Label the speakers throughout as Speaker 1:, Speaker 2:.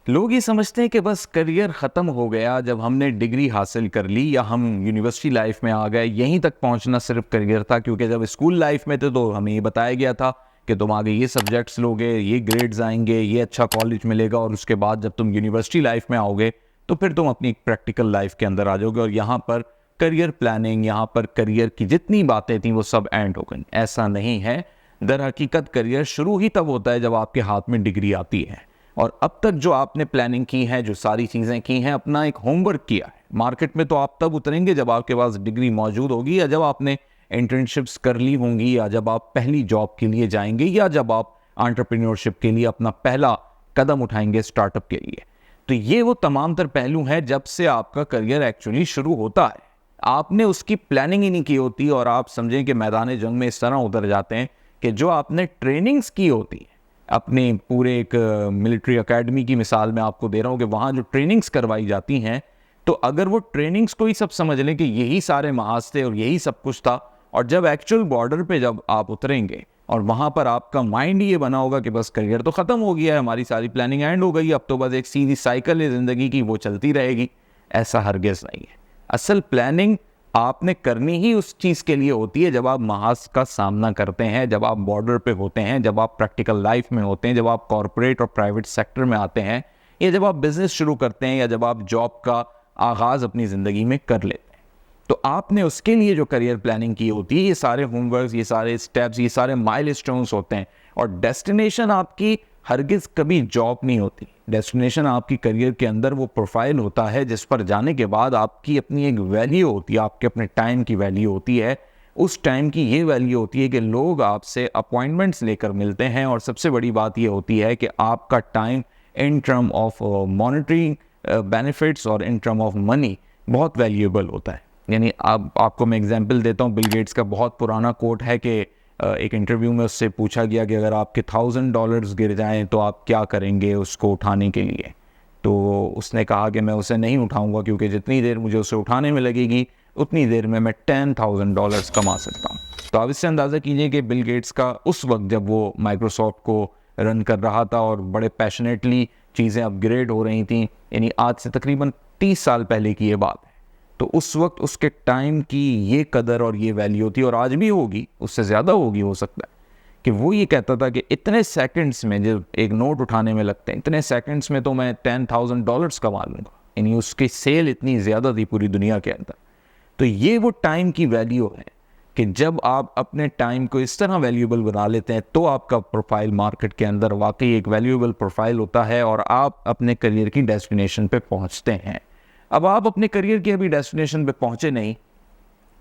Speaker 1: लोग ये समझते हैं कि बस करियर ख़त्म हो गया जब हमने डिग्री हासिल कर ली या हम यूनिवर्सिटी लाइफ में आ गए, यहीं तक पहुंचना सिर्फ करियर था। क्योंकि जब स्कूल लाइफ में थे तो हमें ये बताया गया था कि तुम आगे ये सब्जेक्ट्स लोगे, ये ग्रेड्स आएंगे, ये अच्छा कॉलेज मिलेगा, और उसके बाद जब तुम यूनिवर्सिटी लाइफ में आओगे तो फिर तुम अपनी प्रैक्टिकल लाइफ के अंदर आ जाओगे और यहाँ पर करियर प्लानिंग, यहाँ पर करियर की जितनी बातें थी वो सब एंड हो गई। ऐसा नहीं है। दर हकीकत करियर शुरू ही तब होता है जब आपके हाथ में डिग्री आती है। और अब तक जो आपने प्लानिंग की है, जो सारी चीज़ें की हैं, अपना एक होमवर्क किया है। मार्केट में तो आप तब उतरेंगे जब आपके पास डिग्री मौजूद होगी, या जब आपने इंटर्नशिप्स कर ली होंगी, या जब आप पहली जॉब के लिए जाएंगे, या जब आप एंटरप्रेन्योरशिप के लिए अपना पहला कदम उठाएंगे स्टार्टअप के लिए। तो ये वो तमाम तर पहलू हैं जब से आपका करियर एक्चुअली शुरू होता है। आपने उसकी प्लानिंग ही नहीं की होती और आप समझें कि मैदान जंग में इस तरह उतर जाते हैं कि जो आपने ट्रेनिंग्स की होती है, अपने पूरे एक मिलिट्री एकेडमी की मिसाल में आपको दे रहा हूँ कि वहाँ जो ट्रेनिंग्स करवाई जाती हैं, तो अगर वो ट्रेनिंग्स को ही सब समझ लें कि यही सारे महाज थे और यही सब कुछ था, और जब एक्चुअल बॉर्डर पे जब आप उतरेंगे और वहाँ पर आपका माइंड ये बना होगा कि बस करियर तो ख़त्म हो गया है, हमारी सारी प्लानिंग एंड हो गई, अब तो बस एक सीधी साइकिल है ज़िंदगी की, वो चलती रहेगी। ऐसा हरगिज़ नहीं है। असल प्लानिंग आपने करनी ही उस चीज़ के लिए होती है जब आप महाज का सामना करते हैं, जब आप बॉर्डर पे होते हैं, जब आप प्रैक्टिकल लाइफ में होते हैं, जब आप कॉरपोरेट और प्राइवेट सेक्टर में आते हैं, या जब आप बिजनेस शुरू करते हैं, या जब आप जॉब का आगाज़ अपनी ज़िंदगी में कर लेते हैं। तो आपने उसके लिए जो करियर प्लानिंग की होती है, ये सारे होमवर्क, ये सारे स्टेप्स, ये सारे माइलस्टोन्स होते हैं। और डेस्टिनेशन आपकी हरगिज़ कभी जॉब नहीं होती। डेस्टिनेशन आपकी करियर के अंदर वो प्रोफाइल होता है जिस पर जाने के बाद आपकी अपनी एक वैल्यू होती है, आपके अपने टाइम की वैल्यू होती है। उस टाइम की ये वैल्यू होती है कि लोग आपसे अपॉइंटमेंट्स लेकर मिलते हैं, और सबसे बड़ी बात ये होती है कि आपका time in term of monetary benefits और इन टर्म ऑफ मनी बहुत वैल्यूएबल होता है। यानी आपको मैं एग्जांपल देता हूँ। बिल गेट्स का बहुत पुराना कोट है कि एक इंटरव्यू में उससे पूछा गया कि अगर आपके $1000 गिर जाएं तो आप क्या करेंगे उसको उठाने के लिए। तो उसने कहा कि मैं उसे नहीं उठाऊंगा, क्योंकि जितनी देर मुझे उसे उठाने में लगेगी उतनी देर में मैं $10,000 कमा सकता हूँ। तो आप इससे अंदाज़ा कीजिए कि बिल गेट्स का उस वक्त जब वो माइक्रोसॉफ्ट को रन कर रहा था और बड़े पैशनेटली चीज़ें अपग्रेड हो रही थी, यानी आज से तकरीबन 30 साल पहले की ये बात है, तो उस वक्त उसके टाइम की ये कदर और ये वैल्यू थी, और आज भी होगी, उससे ज़्यादा होगी हो सकता है, कि वो ये कहता था कि इतने सेकंड्स में जब एक नोट उठाने में लगते हैं, इतने सेकंड्स में तो मैं $10,000 कमा लूँगा। यानी उसकी सेल इतनी ज़्यादा थी पूरी दुनिया के अंदर। तो ये वो टाइम की वैल्यू है कि जब आप अपने टाइम को इस तरह वैल्यूएबल बना लेते हैं तो आपका प्रोफाइल मार्केट के अंदर वाकई एक वैल्यूएबल प्रोफाइल होता है, और आप अपने करियर की डेस्टिनेशन पे पहुंचते हैं। अब आप अपने करियर की अभी डेस्टिनेशन पे पहुंचे नहीं,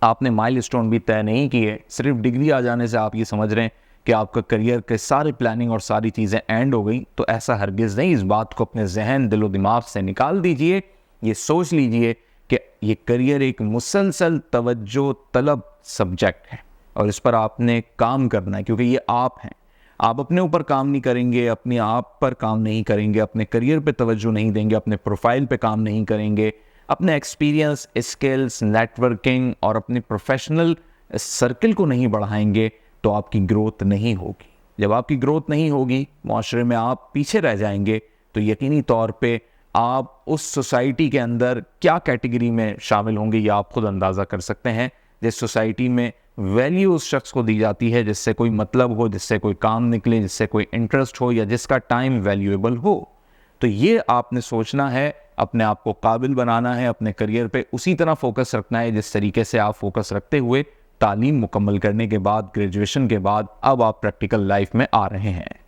Speaker 1: आपने माइलस्टोन भी तय नहीं किए, सिर्फ डिग्री आ जाने से आप ये समझ रहे हैं कि आपका करियर के सारे प्लानिंग और सारी चीज़ें एंड हो गई, तो ऐसा हरगिज़ नहीं। इस बात को अपने जहन, दिलो दिमाग से निकाल दीजिए। ये सोच लीजिए कि ये करियर एक मुसलसल तवज्जो तलब सब्जेक्ट है, और इस पर आपने काम करना है, क्योंकि ये आप हैं। आप अपने ऊपर काम नहीं करेंगे, अपने आप पर काम नहीं करेंगे, अपने करियर पे तवज्जो नहीं देंगे, अपने प्रोफाइल पे काम नहीं करेंगे, अपने एक्सपीरियंस, स्किल्स, नेटवर्किंग और अपने प्रोफेशनल सर्कल को नहीं बढ़ाएंगे, तो आपकी ग्रोथ नहीं होगी। जब आपकी ग्रोथ नहीं होगी, माशरे में आप पीछे रह जाएंगे, तो यकीनी तौर पे आप उस सोसाइटी के अंदर क्या कैटेगरी में शामिल होंगे ये आप खुद अंदाज़ा कर सकते हैं। जिस सोसाइटी में वैल्यू उस शख्स को दी जाती है जिससे कोई मतलब हो, जिससे कोई काम निकले, जिससे कोई इंटरेस्ट हो, या जिसका टाइम वैल्यूएबल हो। तो ये आपने सोचना है, अपने आप को काबिल बनाना है, अपने करियर पे उसी तरह फोकस रखना है जिस तरीके से आप फोकस रखते हुए तालीम मुकम्मल करने के बाद, ग्रेजुएशन के बाद अब आप प्रैक्टिकल लाइफ में आ रहे हैं।